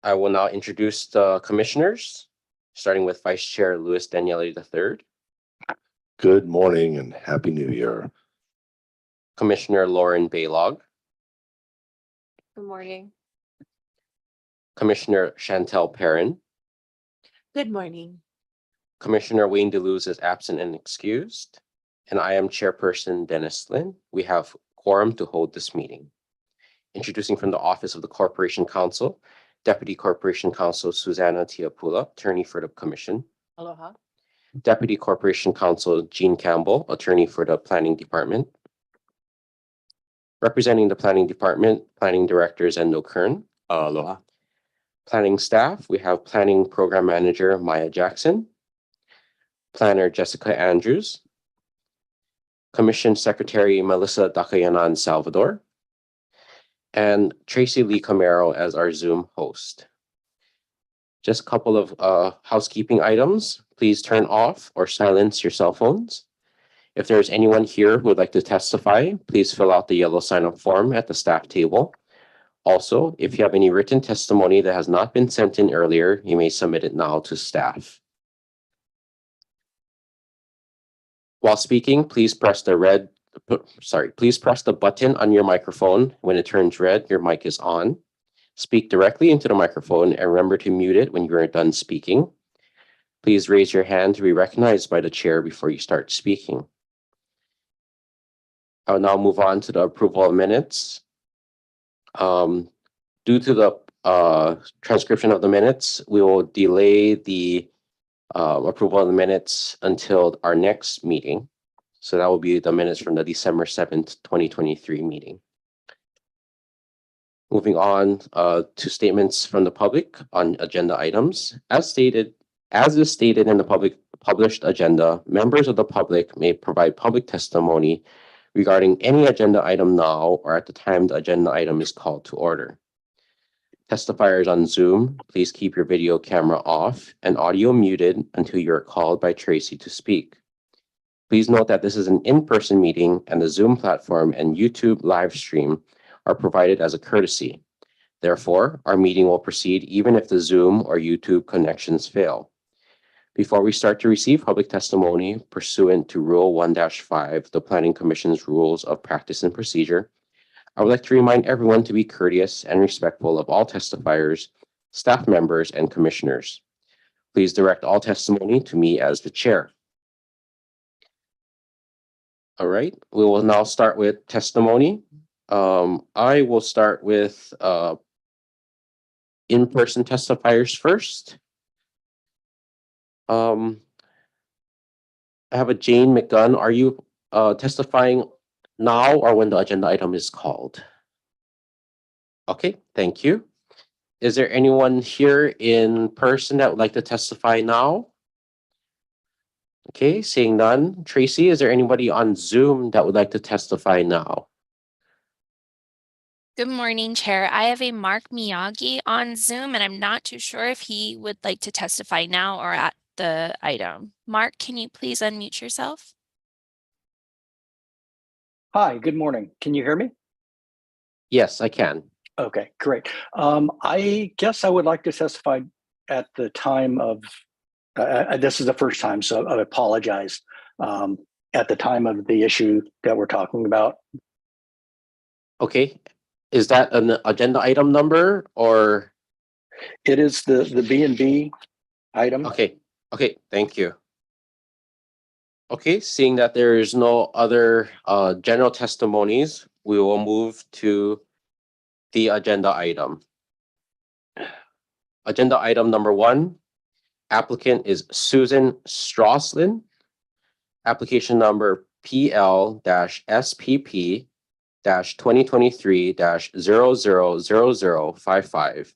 I will now introduce the commissioners, starting with Vice Chair Louis Daniele III, Good morning and Happy New Year. Commissioner Lauren Baylog, Good morning. Commissioner Chantel Perrin, Good morning. Commissioner Wayne DeLuz is absent and excused, and I am Chairperson Dennis Lin. We have quorum to hold this meeting. Introducing from the Office of the Corporation Counsel, Deputy Corporation Counsel Susanna Tiapula, Attorney for the Commission. Aloha. Deputy Corporation Counsel Jean Campbell, Attorney for the Planning Department. Representing the Planning Department, Planning Director Zendo Kern. Aloha. Planning staff, we have Planning Program Manager Maya Jackson, Planner Jessica Andrews, Commission Secretary Melissa Dakayanan Salvador, and Tracy Lee Camaro as our Zoom host. Just a couple of housekeeping items. Please turn off or silence your cell phones. If there's anyone here who would like to testify, please fill out the yellow sign-up form at the staff table. Also, if you have any written testimony that has not been sent in earlier, you may submit it now to staff. While speaking, please press the button on your microphone. When it turns red, your mic is on. Speak directly into the microphone and remember to mute it when you are done speaking. Please raise your hand to be recognized by the chair before you start speaking. I will now move on to the approval of minutes. Due to the transcription of the minutes, we will delay the approval of the minutes until our next meeting. So that will be the minutes from the December 7th, 2023 meeting. Moving on to statements from the public on agenda items. As is stated in the published agenda, members of the public may provide public testimony regarding any agenda item now or at the time the agenda item is called to order. Testifiers on Zoom, please keep your video camera off and audio muted until you are called by Tracy to speak. Please note that this is an in-person meeting and the Zoom platform and YouTube live stream are provided as a courtesy. Therefore, our meeting will proceed even if the Zoom or YouTube connections fail. Before we start to receive public testimony pursuant to Rule 1-5, the Planning Commission's Rules of Practice and Procedure, I would like to remind everyone to be courteous and respectful of all testifiers, staff members, and commissioners. Please direct all testimony to me as the chair. All right, we will now start with testimony. I will start with in-person testifiers first. I have a Jane McGunn. Are you testifying now or when the agenda item is called? Okay, thank you. Is there anyone here in person that would like to testify now? Okay, seeing none. Tracy, is there anybody on Zoom that would like to testify now? Good morning, Chair. I have a Mark Miyagi on Zoom, and I'm not too sure if he would like to testify now or at the item. Mark, can you please unmute yourself? Hi, good morning. Can you hear me? Yes, I can. Okay, great. I guess I would like to testify at the time of, this is the first time, so I apologize, at the time of the issue that we're talking about. Okay, is that an agenda item number or? It is the B&B item. Okay, thank you. Okay, seeing that there is no other general testimonies, we will move to the agenda item. Agenda item number 1, applicant is Susan Strauslin. Application number PL-SPP-2023-000055.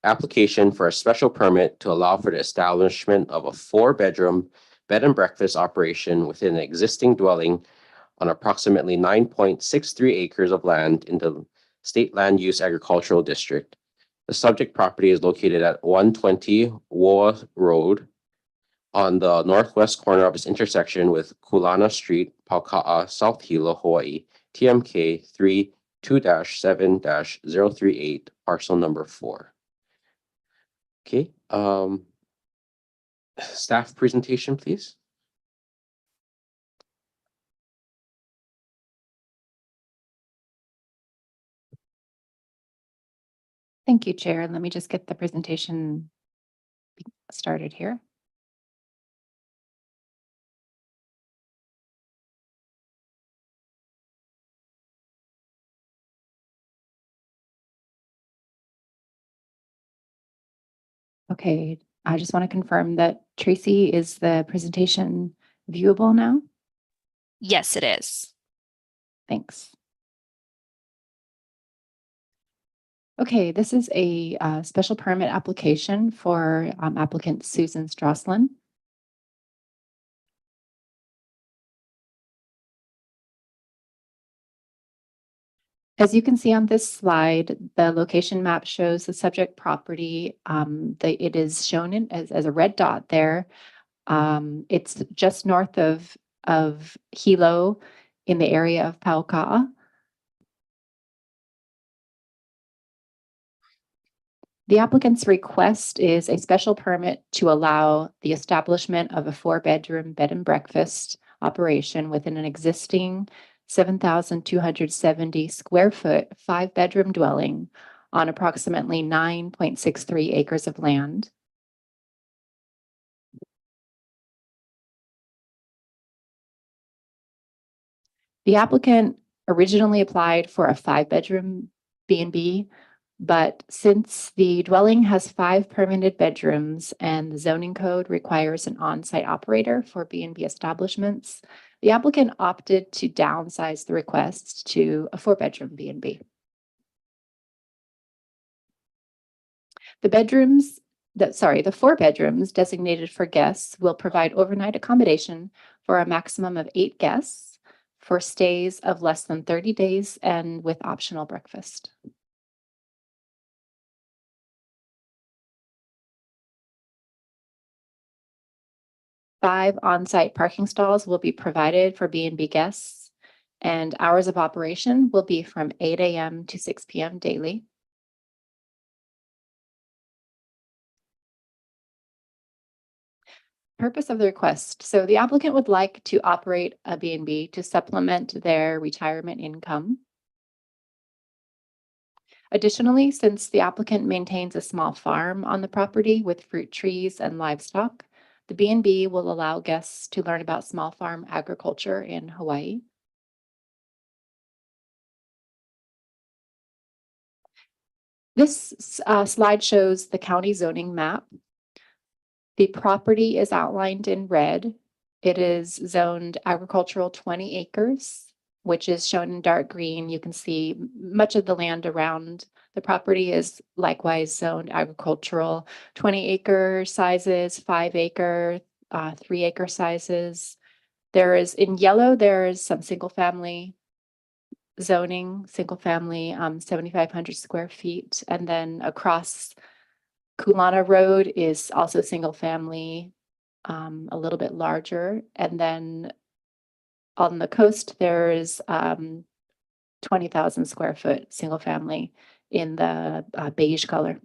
Application for a special permit to allow for the establishment of a 4-bedroom bed and breakfast operation within an existing dwelling on approximately 9.63 acres of land in the State Land Use Agricultural District. The subject property is located at 120 Woa Road on the northwest corner of its intersection with Kulana Street, Pauka'a, South Hilo, Hawaii, TMK 32-7-038, parcel number 4. Okay, staff presentation, please. Thank you, Chair. Let me just get the presentation started here. Okay, I just want to confirm that Tracy, is the presentation viewable now? Yes, it is. Thanks. Okay, this is a special permit application for applicant Susan Straussland. As you can see on this slide, the location map shows the subject property. It is shown as a red dot there. It's just north of Hilo in the area of Pauka'a. The applicant's request is a special permit to allow the establishment of a 4-bedroom bed and breakfast operation within an existing 7,270 square foot, 5-bedroom dwelling on approximately 9.63 acres of land. The applicant originally applied for a 5-bedroom B&B, but since the dwelling has 5 permanent bedrooms and the zoning code requires an on-site operator for B&B establishments, the applicant opted to downsize the request to a 4-bedroom B&B. The 4 bedrooms designated for guests will provide overnight accommodation for a maximum of 8 guests for stays of less than 30 days and with optional breakfast. Five on-site parking stalls will be provided for B&B guests, and hours of operation will be from 8 a.m. to 6 p.m. daily. Purpose of the request. So the applicant would like to operate a B&B to supplement their retirement income. Additionally, since the applicant maintains a small farm on the property with fruit trees and livestock, the B&B will allow guests to learn about small farm agriculture in Hawaii. This slide shows the county zoning map. The property is outlined in red. It is zoned agricultural 20 acres, which is shown in dark green. You can see much of the land around the property is likewise zoned agricultural, 20-acre sizes, 5-acre, 3-acre sizes. There is, in yellow, there is some single-family zoning, single-family, 7,500 square feet. And then across Kulana Road is also single-family, a little bit larger. And then on the coast, there is 20,000 square foot single-family in the beige color.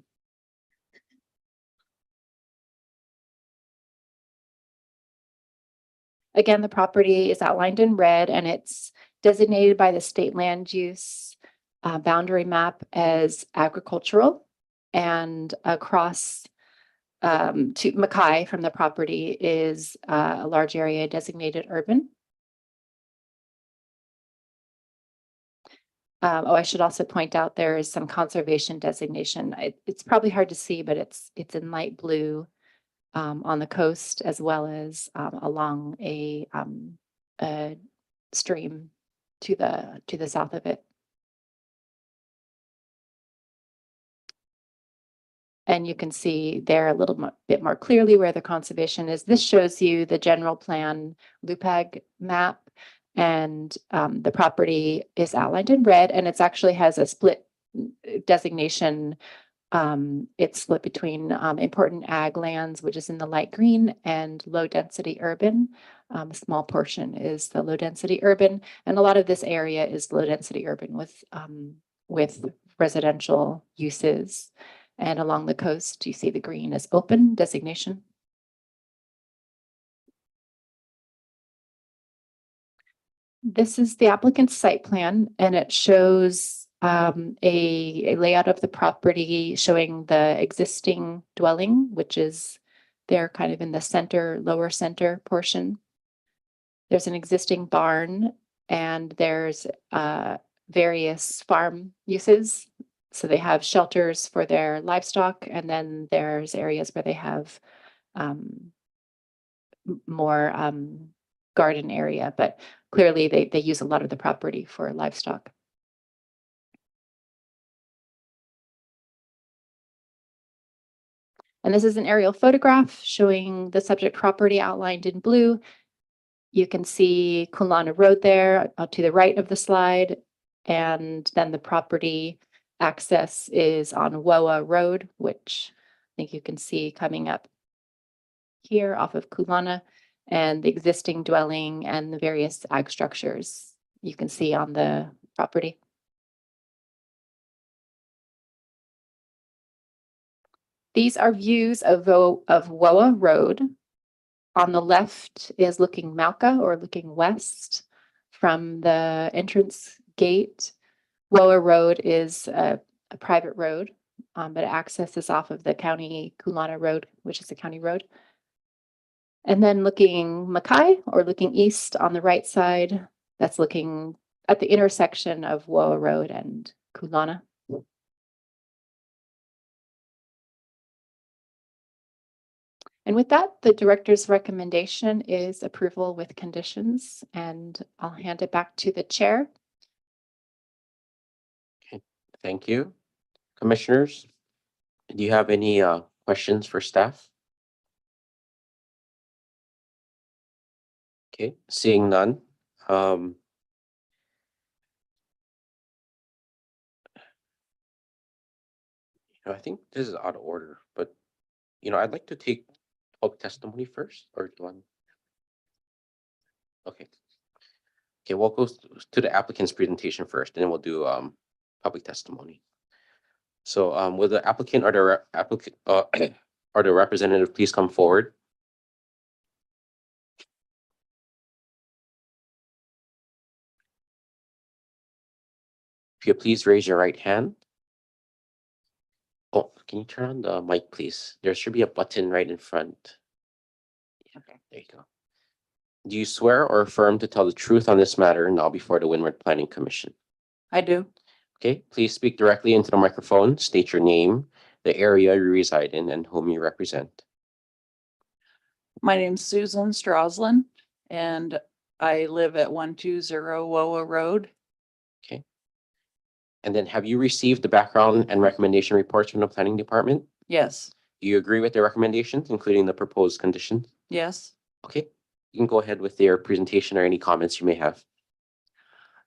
Again, the property is outlined in red and it's designated by the state land use boundary map as agricultural, and across to Mackay from the property is a large area designated urban. I should also point out there is some conservation designation. It's probably hard to see, but it's in light blue on the coast as well as along a stream to the south of it. And you can see there a little bit more clearly where the conservation is. This shows you the general plan LUPAG map, and the property is outlined in red, and it actually has a split designation. It's split between important ag lands, which is in the light green, and low density urban. A small portion is the low density urban, and a lot of this area is low density urban with residential uses. And along the coast, you see the green is open designation. This is the applicant's site plan, and it shows a layout of the property showing the existing dwelling, which is there kind of in the center, lower center portion. There's an existing barn, and there's various farm uses. So they have shelters for their livestock, and then there's areas where they have more garden area, but clearly they use a lot of the property for livestock. And this is an aerial photograph showing the subject property outlined in blue. You can see Kulana Road there to the right of the slide, and then the property access is on Woa Road, which I think you can see coming up here off of Kulana, and the existing dwelling and the various ag structures you can see on the property. These are views of Woa Road. On the left is looking Malka, or looking west from the entrance gate. Woa Road is a private road, but access is off of the county Kulana Road, which is a county road. And then looking Mackay, or looking east on the right side, that's looking at the intersection of Woa Road and Kulana. And with that, the director's recommendation is approval with conditions, and I'll hand it back to the chair. Thank you. Commissioners, do you have any questions for staff? Okay, seeing none. I think this is out of order, but I'd like to take public testimony first, or do you want? Okay. Okay, we'll go to the applicant's presentation first, and then we'll do public testimony. So will the applicant or the applicant or the representative please come forward? If you please raise your right hand. Oh, can you turn on the mic, please? There should be a button right in front. Okay, there you go. Do you swear or affirm to tell the truth on this matter now before the Windward Planning Commission? I do. Okay, please speak directly into the microphone, state your name, the area you reside in, and whom you represent. My name's Susan Straslin, and I live at 120 Woa Road. Okay. And then have you received the background and recommendation reports from the planning department? Yes. Do you agree with the recommendations, including the proposed conditions? Yes. Okay, you can go ahead with your presentation or any comments you may have.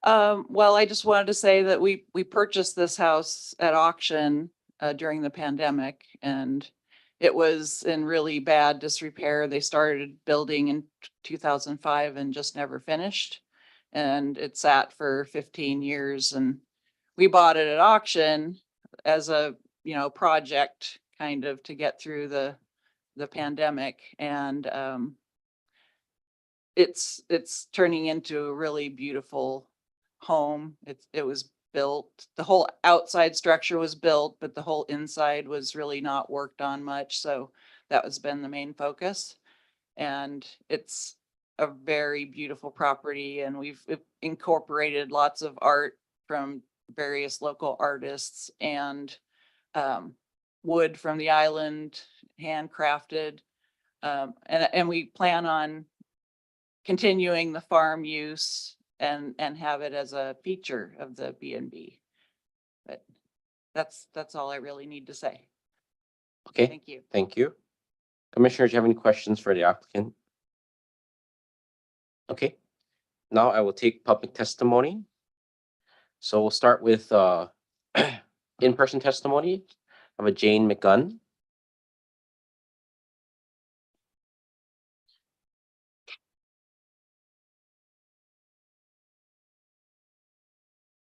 Well, I just wanted to say that we purchased this house at auction during the pandemic, and it was in really bad disrepair. They started building in 2005 and just never finished. And it sat for 15 years, and we bought it at auction as a, project kind of to get through the pandemic. And it's turning into a really beautiful home. It was built, the whole outside structure was built, but the whole inside was really not worked on much. So that has been the main focus. And it's a very beautiful property, and we've incorporated lots of art from various local artists, and wood from the island, handcrafted. And we plan on continuing the farm use and have it as a feature of the B&B. But that's all I really need to say. Okay, Thank you. thank you. Commissioners, do you have any questions for the applicant? Okay, now I will take public testimony. So we'll start with in-person testimony of a Jane McGunn.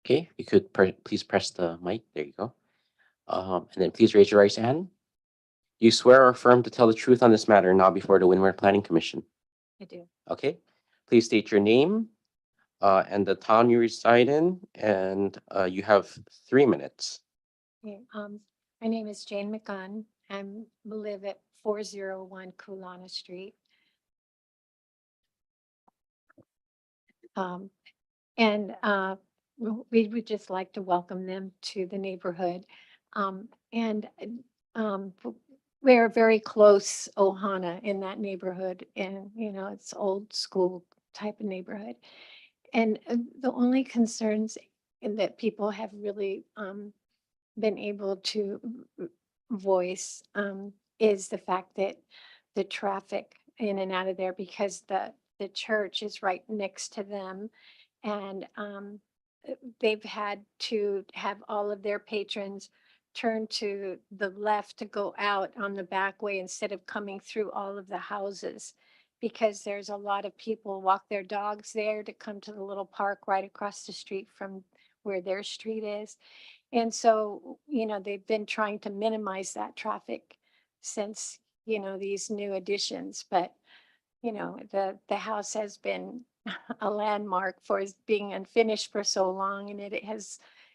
Okay, you could please press the mic. There you go. And then please raise your right hand. You swear or affirm to tell the truth on this matter now before the Windward Planning Commission. I do. Okay, please state your name and the town you reside in, and you have 3 minutes. Okay, my name is Jane McGunn. Live at 401 Kulana Street. And we would just like to welcome them to the neighborhood. And we're very close Ohana in that neighborhood, and it's old school type of neighborhood. And the only concerns that people have really been able to voice is the fact that the traffic in and out of there, because the church is right next to them. And they've had to have all of their patrons turn to the left to go out on the back way instead of coming through all of the houses, because there's a lot of people walk their dogs there to come to the little park right across the street from where their street is. And so, they've been trying to minimize that traffic since, these new additions, but the house has been a landmark for being unfinished for so long, and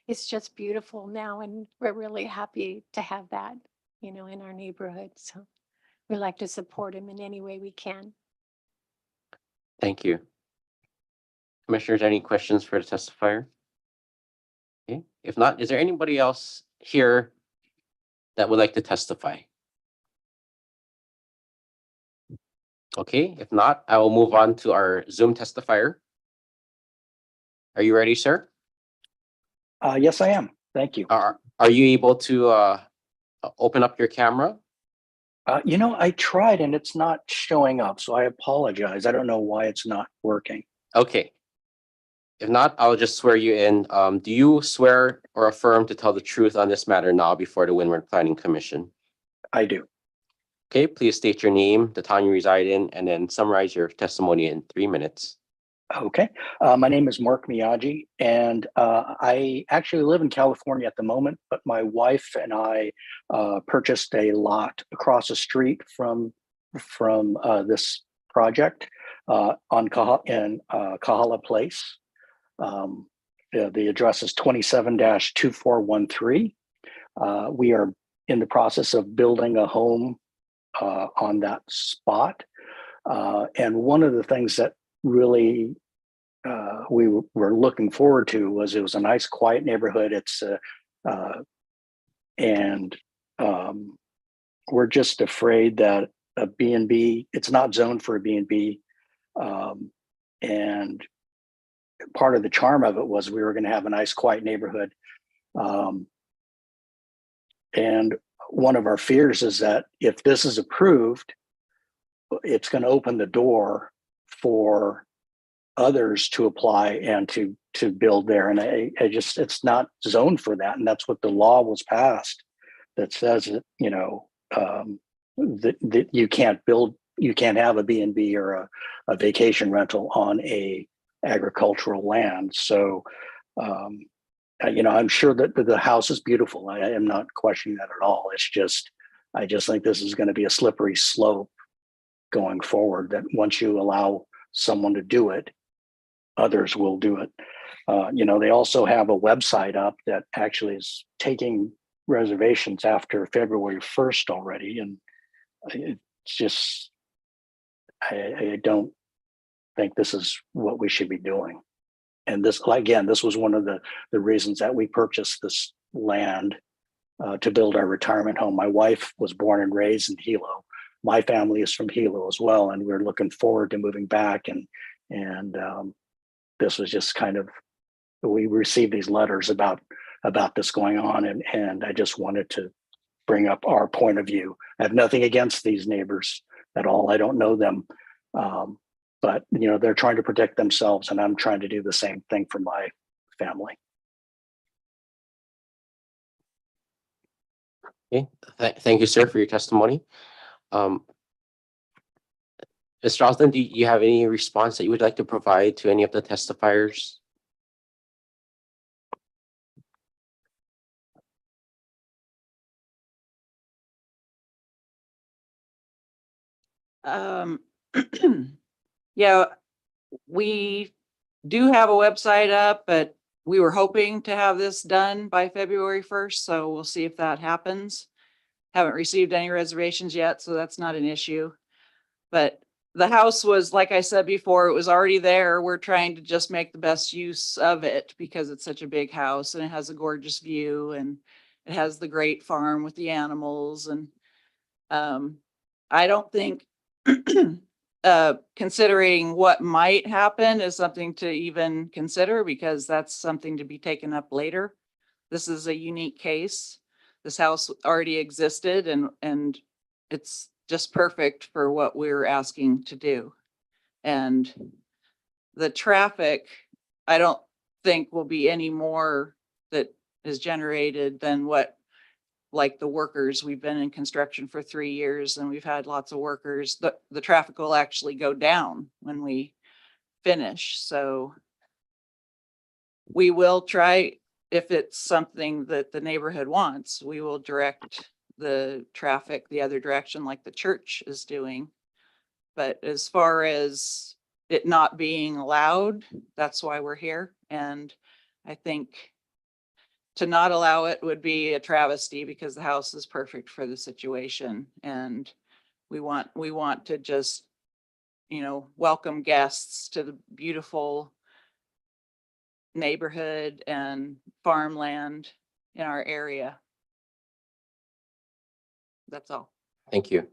it's just beautiful now, and we're really happy to have that, in our neighborhood. So we like to support him in any way we can. Thank you. Commissioners, any questions for the testifier? Okay, if not, is there anybody else here that would like to testify? Okay, if not, I will move on to our Zoom testifier. Are you ready, sir? Yes, I am. Thank you. Are you able to open up your camera? I tried and it's not showing up, so I apologize. I don't know why it's not working. Okay. If not, I'll just swear you in. Do you swear or affirm to tell the truth on this matter now before the Windward Planning Commission? I do. Okay, please state your name, the town you reside in, and then summarize your testimony in 3 minutes. Okay. My name is Mark Miyagi, and I actually live in California at the moment, but my wife and I purchased a lot across the street from this project in Kahala Place. The address is 27-2413. We are in the process of building a home on that spot. And one of the things that really we were looking forward to was it was a nice, quiet neighborhood. We're just afraid that a B&B, it's not zoned for a B&B. And part of the charm of it was we were going to have a nice, quiet neighborhood. And one of our fears is that if this is approved, it's going to open the door for others to apply and to build there. And it's not zoned for that. And that's what the law was passed that says that, that you can't have a B&B or a vacation rental on a agricultural land. So, I'm sure that the house is beautiful. I am not questioning that at all. I just think this is going to be a slippery slope going forward, that once you allow someone to do it, others will do it. They also have a website up that actually is taking reservations after February 1st already. And it's just, I don't think this is what we should be doing. And this was one of the reasons that we purchased this land to build our retirement home. My wife was born and raised in Hilo. My family is from Hilo as well, and we're looking forward to moving back. And this was just kind of, we received these letters about this going on, and I just wanted to bring up our point of view. I have nothing against these neighbors at all. I don't know them. But they're trying to protect themselves, and I'm trying to do the same thing for my family. Okay, thank you, sir, for your testimony. Mr. Osland, do you have any response that you would like to provide to any of the testifiers? Um, yeah, we do have a website up, but we were hoping to have this done by February 1st, so we'll see if that happens. Haven't received any reservations yet, so that's not an issue. But the house was, like I said before, it was already there. We're trying to just make the best use of it because it's such a big house and it has a gorgeous view and it has the great farm with the animals and I don't think considering what might happen is something to even consider because that's something to be taken up later. This is a unique case. This house already existed and it's just perfect for what we're asking to do. And the traffic, I don't think will be any more that is generated than what, like the workers, we've been in construction for 3 years and we've had lots of workers. The traffic will actually go down when we finish. So we will try, if it's something that the neighborhood wants, we will direct the traffic the other direction like the church is doing. But as far as it not being allowed, that's why we're here. And I think to not allow it would be a travesty because the house is perfect for the situation. And we want to just, welcome guests to the beautiful neighborhood and farmland in our area. That's all. Thank you.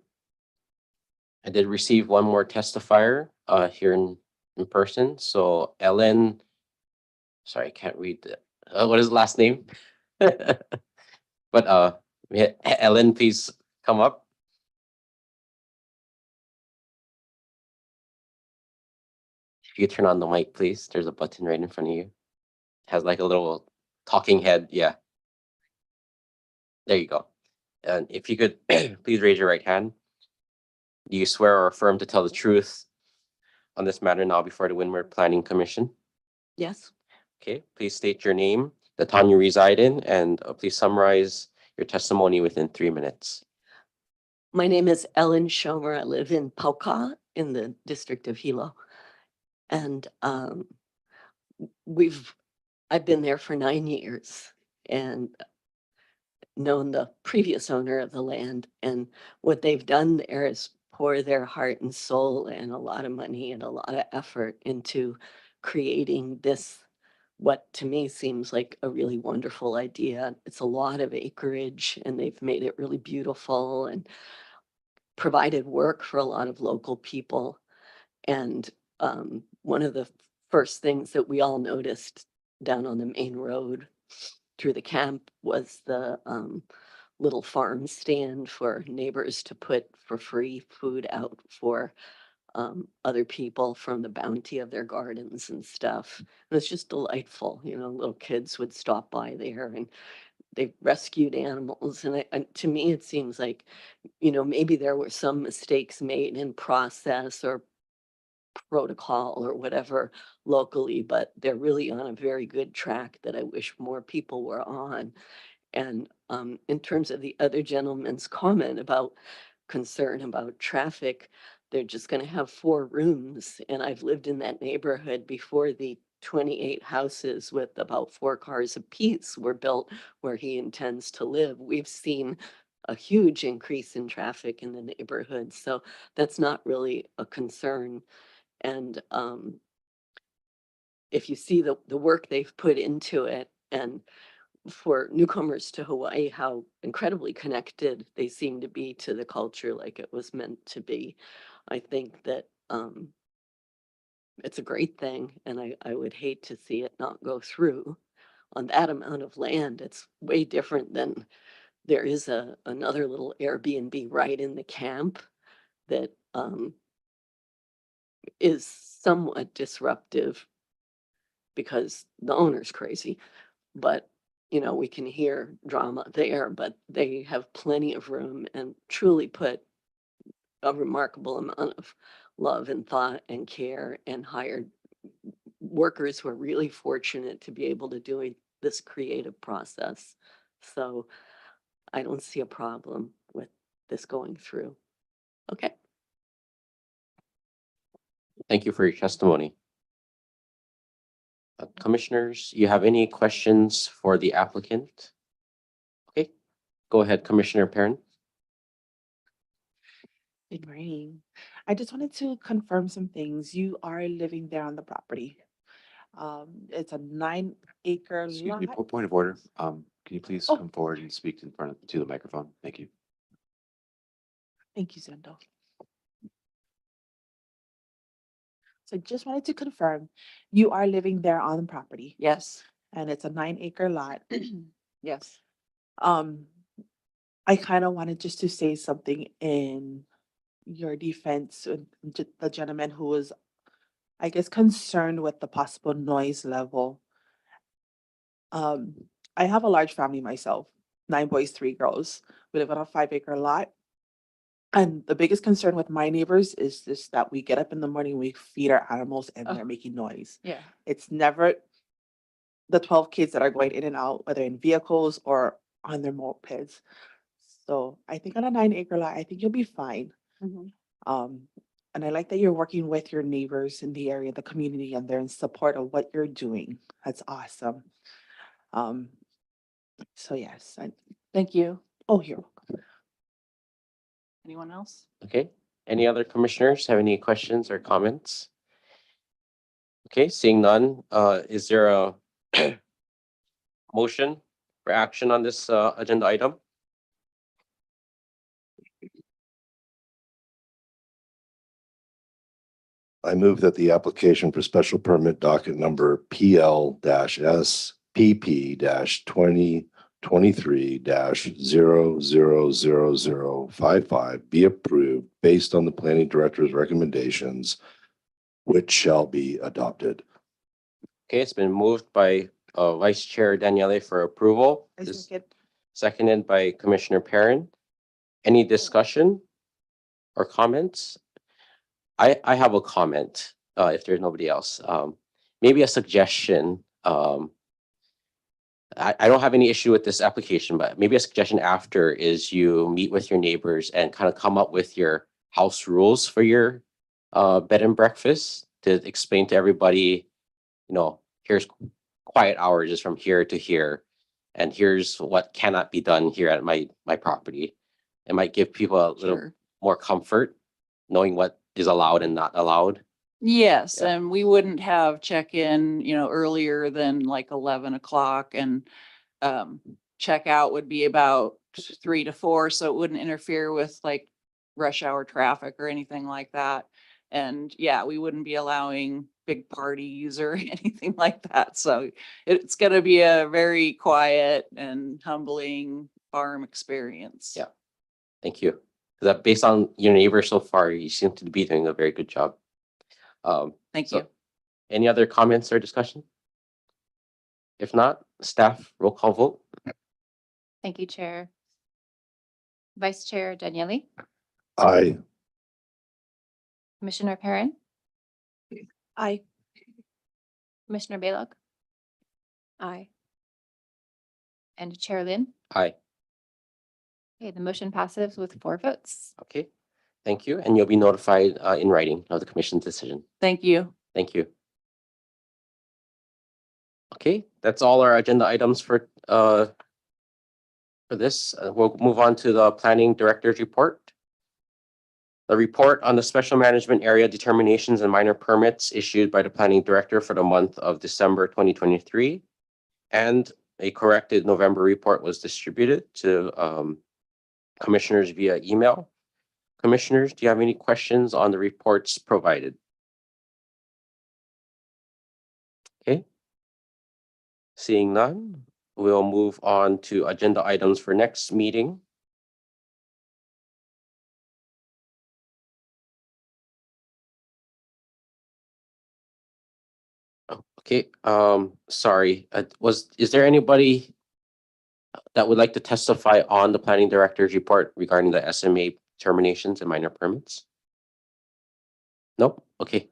I did receive one more testifier here in person. So Ellen, sorry, I can't read what is the last name? But Ellen, please come up. If you turn on the mic, please. There's a button right in front of you. It has like a little talking head. Yeah. There you go. And if you could please raise your right hand. Do you swear or affirm to tell the truth on this matter now before the Windward Planning Commission? Yes, Okay, please state your name, the town you reside in, and please summarize your testimony within 3 minutes. my name is Ellen Schomer. I live in Pauka in the district of Hilo. And I've been there for 9 years and known the previous owner of the land. And what they've done there is pour their heart and soul and a lot of money and a lot of effort into creating this, what to me seems like a really wonderful idea. It's a lot of acreage and they've made it really beautiful and provided work for a lot of local people. And one of the first things that we all noticed down on the main road through the camp was the little farm stand for neighbors to put for free food out for other people from the bounty of their gardens and stuff. It was just delightful. Little kids would stop by there and they rescued animals. And to me, it seems like, maybe there were some mistakes made in process or protocol or whatever locally, but they're really on a very good track that I wish more people were on. And in terms of the other gentleman's comment about concern about traffic, they're just going to have 4 rooms. And I've lived in that neighborhood before the 28 houses with about 4 cars apiece were built where he intends to live. We've seen a huge increase in traffic in the neighborhood. So that's not really a concern. And if you see the work they've put into it, and for newcomers to Hawaii, how incredibly connected they seem to be to the culture like it was meant to be, I think that it's a great thing. And I would hate to see it not go through on that amount of land. It's way different than there is another little Airbnb right in the camp that is somewhat disruptive because the owner's crazy. But we can hear drama there, but they have plenty of room and truly put a remarkable amount of love and thought and care and hired workers who are really fortunate to be able to do this creative process. So I don't see a problem with this going through. Okay. Thank you for your testimony. Commissioners, you have any questions for the applicant? Okay, go ahead, Commissioner Perrin. Good morning. I just wanted to confirm some things. You are living there on the property. It's a 9-acre Excuse me, lot. point of order. Can you please Oh. come forward and speak in front of, to the microphone? Thank you. Thank you, Zendo. So I just wanted to confirm, you are living there on the property Yes, and it's a 9-acre lot. yes. I kind of wanted just to say something in your defense, the gentleman who was, I guess, concerned with the possible noise level. I have a large family myself, 9 boys, 3 girls. We live on a 5-acre lot. And the biggest concern with my neighbors is just that we get up in the morning, we feed our animals and Oh. they're making noise. Yeah. It's never the 12 kids that are going in and out, whether in vehicles or on their mopeds. So I think on a 9-acre lot, I think you'll be fine. Mhm. And I like that you're working with your neighbors in the area, the community, and they're in support of what you're doing. That's awesome. So yes, Thank you. oh, you're welcome. Anyone else? Okay, any other commissioners have any questions or comments? Okay, seeing none, is there a motion for action on this agenda item? I move that the application for special permit docket number PL-SPP-2023-000055 be approved based on the planning director's recommendations, which shall be adopted. Okay, it's been moved by Vice Chair Daniele for approval. I Is second. seconded by Commissioner Perrin. Any discussion or comments? I have a comment, if there's nobody else. Maybe a suggestion. I don't have any issue with this application, but maybe a suggestion after is you meet with your neighbors and kind of come up with your house rules for your bed and breakfast to explain to everybody, here's quiet hours is from here to here, and here's what cannot be done here at my property. It might give people a little Sure. more comfort knowing what is allowed and not allowed. Yes, Yeah. and we wouldn't have check-in, earlier than like 11 o'clock and check out would be about 3 to 4, so it wouldn't interfere with like rush hour traffic or anything like that. And yeah, we wouldn't be allowing big parties or anything like that. So it's gonna be a very quiet and humbling farm experience. Yeah. Thank you. That based on your neighbor so far, you seem to be doing a very good job. Thank so you. Any other comments or discussion? If not, staff roll call vote. Thank you, Chair. Vice Chair Daniele, Aye. Commissioner Perrin, Aye. Commissioner Baylock, Aye. and Chair Lynn. Aye. Okay, the motion passes with 4 votes. Okay. Thank you. And you'll be notified in writing of the commission's decision. Thank you. Thank you. Okay, that's all our agenda items for this. We'll move on to the planning director's report. The report on the special management area determinations and minor permits issued by the planning director for the month of December 2023. And a corrected November report was distributed to commissioners via email. Commissioners, do you have any questions on the reports provided? Okay. Seeing none, we'll move on to agenda items for next meeting. Okay, sorry, is there anybody that would like to testify on the planning director's report regarding the SMA terminations and minor permits? Nope, okay.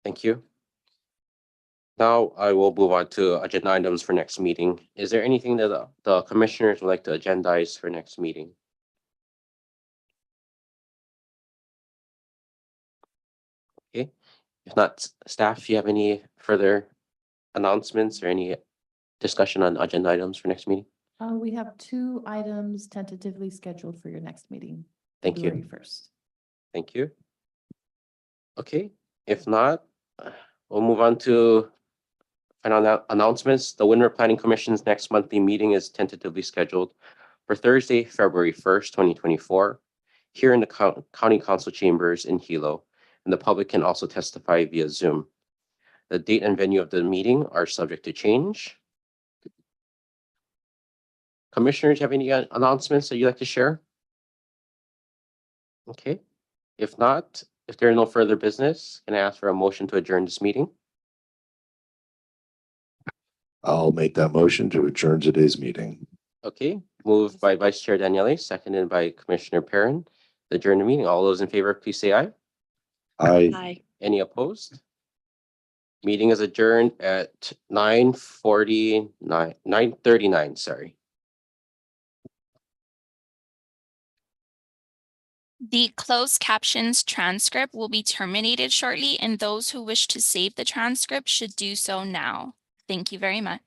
Thank you. Now I will move on to agenda items for next meeting. Is there anything that the commissioners would like to agendize for next meeting? Okay, if not, staff, you have any further announcements or any discussion on agenda items for next meeting? We have 2 items tentatively scheduled for your next meeting. Thank you. February 1st. Thank you. Okay, if not, we'll move on to final announcements. The Windward Planning Commission's next monthly meeting is tentatively scheduled for Thursday, February 1st, 2024, here in the County Council Chambers in Hilo, and the public can also testify via Zoom. The date and venue of the meeting are subject to change. Commissioners, have any announcements that you'd like to share? Okay, if not, if there are no further business, can I ask for a motion to adjourn this meeting? I'll make that motion to adjourn today's meeting. Okay, moved by Vice Chair Daniele, seconded by Commissioner Perrin. Adjourn the meeting. All those in favor, please say aye. Aye. Any opposed? Meeting is adjourned at 9:39, sorry. The closed captions transcript will be terminated shortly, and those who wish to save the transcript should do so now. Thank you very much.